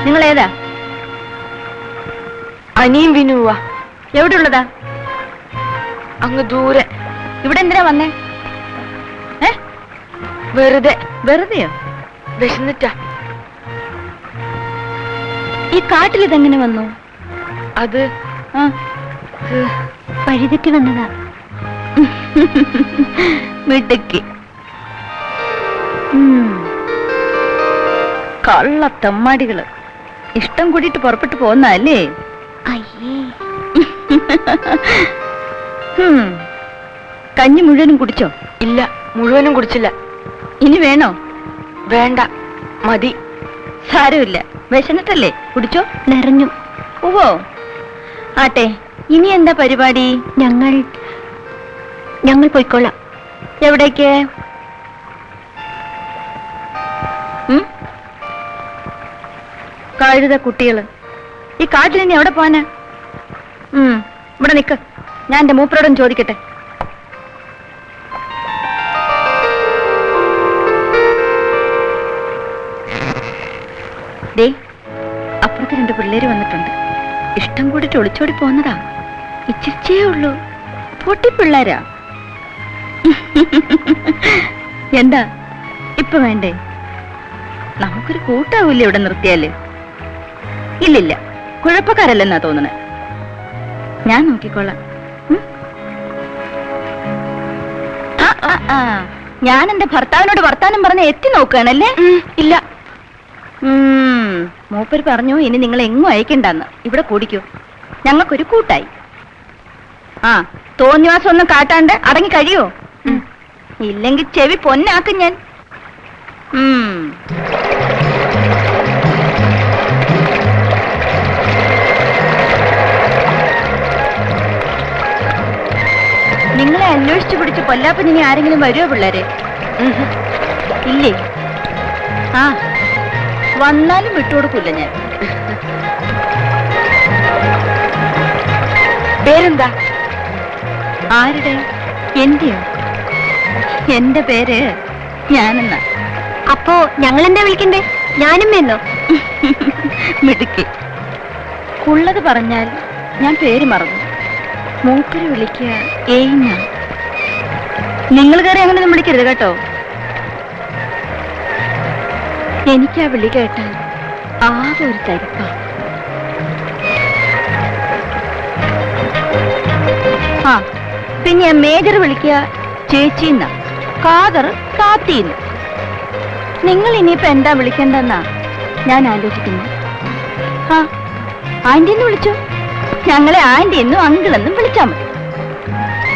നിങ്ങൾ ഏതാ? അനിയും വിനുവാ. എവിടെ ഉള്ളതാ? അങ്ങ് ദൂരെ. ഇവിടെ എന്തിനാ വന്നേ? വെറുതെ. വെറുതെയോ? വിശന്നിട്ടാ. ഈ കാട്ടിൽ ഇതെങ്ങനെ വന്നു? അത് വഴിതെറ്റി വന്നതാ. മിടുക്കി. കള്ള തെമ്മാടികള് ഇഷ്ടം കൂടിയിട്ട് പുറപ്പെട്ടു പോന്നല്ലേ? അയ്യേ. കഞ്ഞി മുഴുവനും കുടിച്ചോ? ഇല്ല, മുഴുവനും കുടിച്ചില്ല. ഇനി വേണോ? വേണ്ട, മതി. സാരമില്ല, വിശന്നിട്ടല്ലേ? കുടിച്ചോ? നിറഞ്ഞു. ഓഹോ, ആട്ടെ. ഇനി എന്താ പരിപാടി? ഞങ്ങൾ പോയിക്കൊള്ളാം. എവിടേക്ക്? കഴുത കുട്ടികള് ഈ കാട്ടിൽ ഇനി എവിടെ പോവാനാ? ഇവിടെ നിക്ക്, ഞാൻ എന്റെ മൂപ്പരോടും ചോദിക്കട്ടെ. ദേ, അപ്പുറത്ത് 2 പിള്ളേര് വന്നിട്ടുണ്ട്. ഇഷ്ടം കൂടിട്ട് ഒളിച്ചോടി പോന്നതാ. ഇച്ചിരിച്ചേ ഉള്ളൂ. പൊട്ടിപ്പിള്ളേരാ. എന്താ ഇപ്പൊ വേണ്ടേ? നമുക്കൊരു കൂട്ടാവൂല്ലേ ഇവിടെ നിർത്തിയാല്? ഇല്ലില്ല, കുഴപ്പക്കാരല്ലെന്നാ തോന്നണേ. ഞാൻ നോക്കിക്കോളാം. ഞാൻ എന്റെ ഭർത്താവിനോട് വർത്താനം പറഞ്ഞ് എത്തി നോക്കുകയാണല്ലേ? ഇല്ല. മൂപ്പര് പറഞ്ഞു ഇനി നിങ്ങൾ എങ്ങും അയക്കണ്ടെന്ന്. ഇവിടെ കൂടിക്കൂ, ഞങ്ങൾക്കൊരു കൂട്ടായി. തോന്നിവാസം ഒന്നും കാട്ടാണ്ട് അടങ്ങി കഴിയോ? ഇല്ലെങ്കിൽ ചെവി പൊന്നാക്കും ഞാൻ. നിങ്ങളെ അന്വേഷിച്ചു പിടിച്ച് കൊല്ലാപ്പൻ ഇനി ആരെങ്കിലും വരുമോ പിള്ളേരെ? ഇല്ലേ? വന്നാലും വിട്ടുകൊടുക്കൂല ഞാൻ. പേരെന്താ? ആരുടെ? എന്റെയോ? എന്റെ പേര് ഞാനെന്നാ. അപ്പോ ഞങ്ങൾ എന്താ വിളിക്കണ്ടേ? ഞാനും എന്നോ? മിടുക്കി. ഉള്ളത് പറഞ്ഞാൽ ഞാൻ പേര് മറന്നു. മൂപ്പര് വിളിക്കുക ഏഞ്ഞ. നിങ്ങൾ കയറി അങ്ങനെയൊന്നും വിളിക്കരുത് കേട്ടോ. എനിക്കാ വിളി കേട്ടാൽ ആകെ ഒരു തരിപ്പ. പിന്നെ മേജർ വിളിക്കുക ചേച്ചിന്ന, കാതർ കാത്തിന്ന്. നിങ്ങൾ ഇനിയിപ്പോ എന്താ വിളിക്കണ്ടെന്നാ ഞാൻ ആലോചിക്കുന്നു. ആന്റിന്ന് വിളിച്ചോ. ഞങ്ങളെ ആന്റി എന്നും അങ്കിളെന്നും വിളിച്ചാ മതി.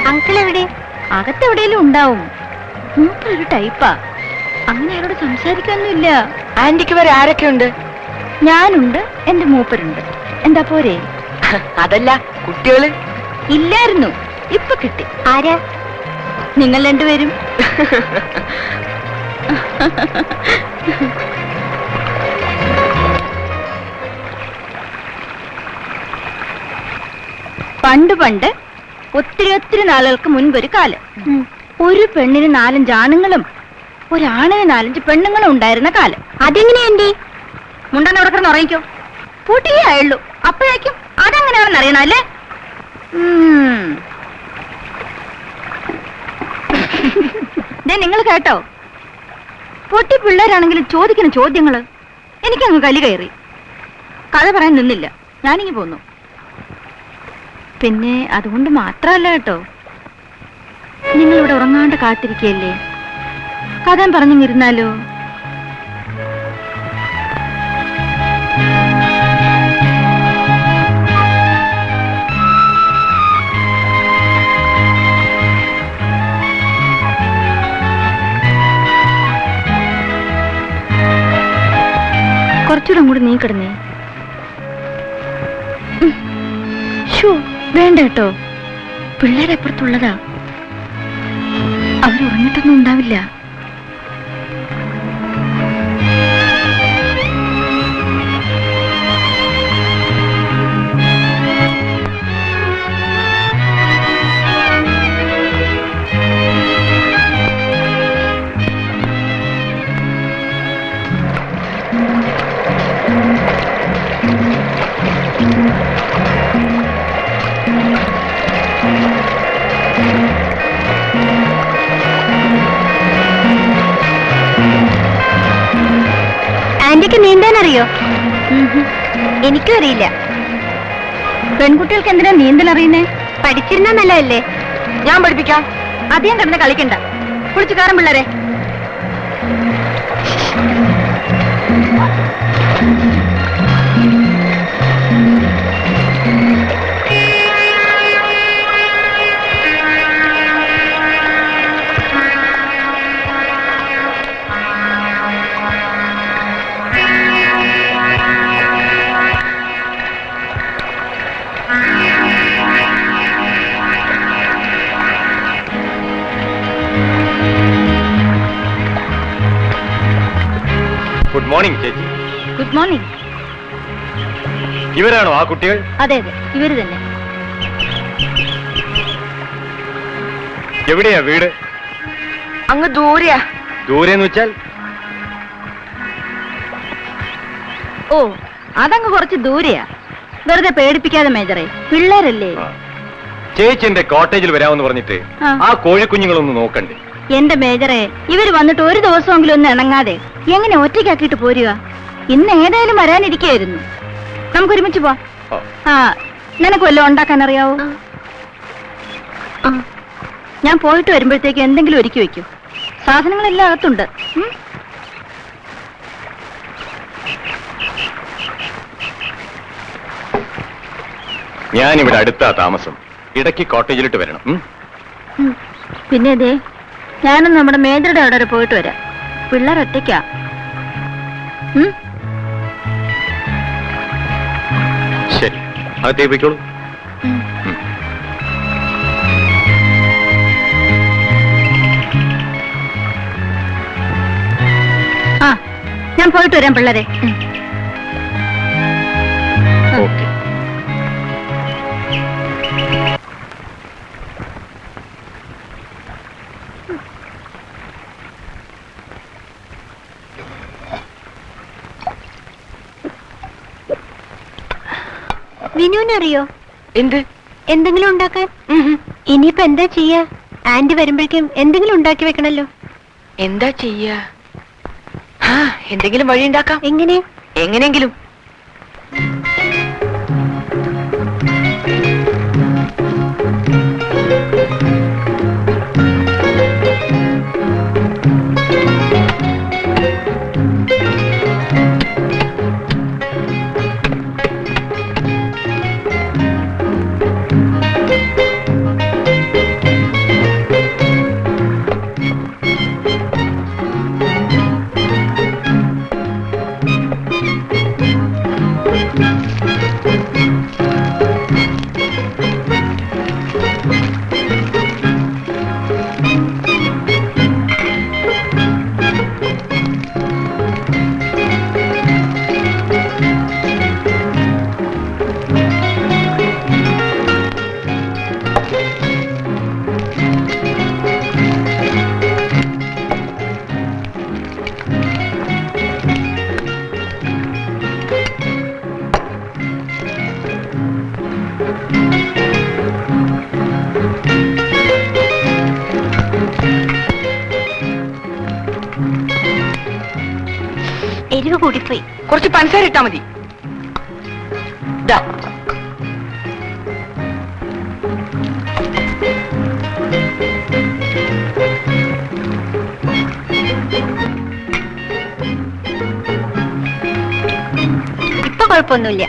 അങ്കിൾ എവിടെ? അകത്തെവിടെയെങ്കിലും ഉണ്ടാവും. മൂപ്പരൊരു ടൈപ്പാ. അങ്ങനെ അയാളോട് സംസാരിക്കാനൊന്നുമില്ല. ആന്റിക്ക് വരെ ആരൊക്കെ ഉണ്ട്? ഞാനുണ്ട്, എന്റെ മൂപ്പരുണ്ട്. എന്താ പോരെ? അതല്ല, കുട്ടികള് ഇല്ലായിരുന്നു, ഇപ്പൊ കിട്ടി. ആരാ? നിങ്ങൾ 2 പേരും. പണ്ട് ഒത്തിരി നാളുകൾക്ക് മുൻപൊരു കാലം, ഒരു പെണ്ണിന് 4-5 ആണുങ്ങളും ഒരാണിന് 4-5 പെണ്ണുങ്ങളും ഉണ്ടായിരുന്ന കാലം. അതെങ്ങനെയാണ്ടി? മുണ്ടാൻ അവിടെ കിടന്ന് ഉറങ്ങിക്കോ. പൂട്ടിയേ ആയുള്ളൂ. അപ്പോഴേക്കും അതെങ്ങനെയാണെന്ന് അറിയണം അല്ലേ? നിങ്ങൾ കേട്ടോ? പൊട്ടി പിള്ളേരാണെങ്കിലും ചോദിക്കുന്ന ചോദ്യങ്ങള് എനിക്കങ്ങ് കലി കയറി. കഥ പറയാൻ നിന്നില്ല, ഞാനിങ്ങി പോന്നു. പിന്നെ അതുകൊണ്ട് മാത്രമല്ല കേട്ടോ, നിങ്ങളിവിടെ ഉറങ്ങാണ്ട് കാത്തിരിക്കല്ലേ? കഥ പറഞ്ഞിരുന്നാലോ? കുറച്ചുകൂടെ അങ്ങോട്ട് നീ കിടന്നേ. വേണ്ട കേട്ടോ, പിള്ളേരപ്പുറത്തുള്ളതാ. അവരുറങ്ങിട്ടൊന്നും ഉണ്ടാവില്ല. ആന്റിക്ക് നീന്താൻ അറിയോ? എനിക്കും അറിയില്ല. പെൺകുട്ടികൾക്ക് എന്തിനാ നീന്തൽ അറിയുന്നേ? പഠിച്ചിരുന്ന നല്ലതല്ലേ? ഞാൻ പഠിപ്പിക്കാം. അധികം കിടന്ന് കളിക്കണ്ട. കുളിച്ചു കയറും പിള്ളേരെ. ഗുഡ് മോർണിംഗ് ചേച്ചി. Good morning. ഇവരാണോ ആ കുട്ടികൾ? അതെ അതെ, ഇവര് തന്നെ. എവിടെയാ വീട്? അങ്ങ് ദൂരെയാ. ദൂരെന്ന് വെച്ചാൽ? ഓ, അതങ്ങ് കുറച്ച് ദൂരെയാ. വെറുതെ പേടിപ്പിക്കാതെ മേജറെ, പിള്ളേരല്ലേ. ചേച്ചി എന്റെ കോട്ടേജിൽ വരാമെന്ന് പറഞ്ഞിട്ട് ആ. ആ കോഴിക്കുഞ്ഞുങ്ങളൊന്ന് നോക്കണ്ടേ? എന്റെ മേജറെ, ഇവര് വന്നിട്ട് ഒരു ദിവസമെങ്കിലും ഒന്ന് ഇണങ്ങാതെ എങ്ങനെ ഒറ്റയ്ക്കാക്കിയിട്ട് പോരുക? ഇന്ന് ഏതായാലും വരാനിരിക്കായിരുന്നു. നമുക്ക് ഒരുമിച്ച് പോവാം. ആ. ആ, നിനക്ക് വല്ലതും ഉണ്ടാക്കാൻ അറിയാവോ? ഞാൻ പോയിട്ട് വരുമ്പോഴത്തേക്ക് എന്തെങ്കിലും ഒരുക്കി വെക്കൂ. സാധനങ്ങളെല്ലാം അകത്തുണ്ട്. ഉം? ഞാനിവിടെ അടുത്താ താമസം. ഇടയ്ക്ക് കോട്ടേജിലിട്ട് വരണം. ഉം. പിന്നെ അതെ, ഞാനും നമ്മുടെ മേജറുടെ അവിടെ വരെ പോയിട്ട് വരാം. പിള്ളേർ ഒറ്റയ്ക്കാ. ഉം? ശരി, അകത്തേക്ക് പോയിക്കോളൂ. ഉം. ആ, ഞാൻ പോയിട്ട് വരാം പിള്ളേരെ. ഓക്കെ. വിനുവിനറിയോ എന്ത്? എന്തെങ്കിലും ഉണ്ടാക്കാൻ? ഇനിയിപ്പോ എന്താ ചെയ്യാ? ആന്റി വരുമ്പോഴേക്കും എന്തെങ്കിലും ഉണ്ടാക്കി വെക്കണല്ലോ. എന്താ ചെയ്യാ? ആ, എന്തെങ്കിലും വഴി ഉണ്ടാക്കാം. എങ്ങനെ? എങ്ങനെയെങ്കിലും. എരിവ് കൂടിപ്പോയി. കുറച്ച് പഞ്ചസാര ഇട്ടാ മതി. ദാ. ഇപ്പൊ കുഴപ്പമൊന്നുമില്ല.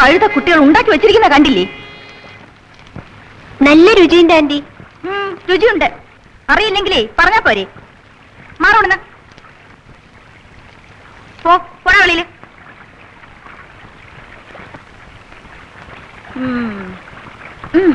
കഴുത കുട്ടികൾ ഉണ്ടാക്കി വെച്ചിരിക്കുന്ന കണ്ടില്ലേ? നല്ല രുചിയുണ്ട് ആന്റി. രുചിയുണ്ട്. അറിയില്ലെങ്കിലേ പറഞ്ഞാ പോരെ. മാറോടുന്ന പോടാ വെളിയില്. ഉം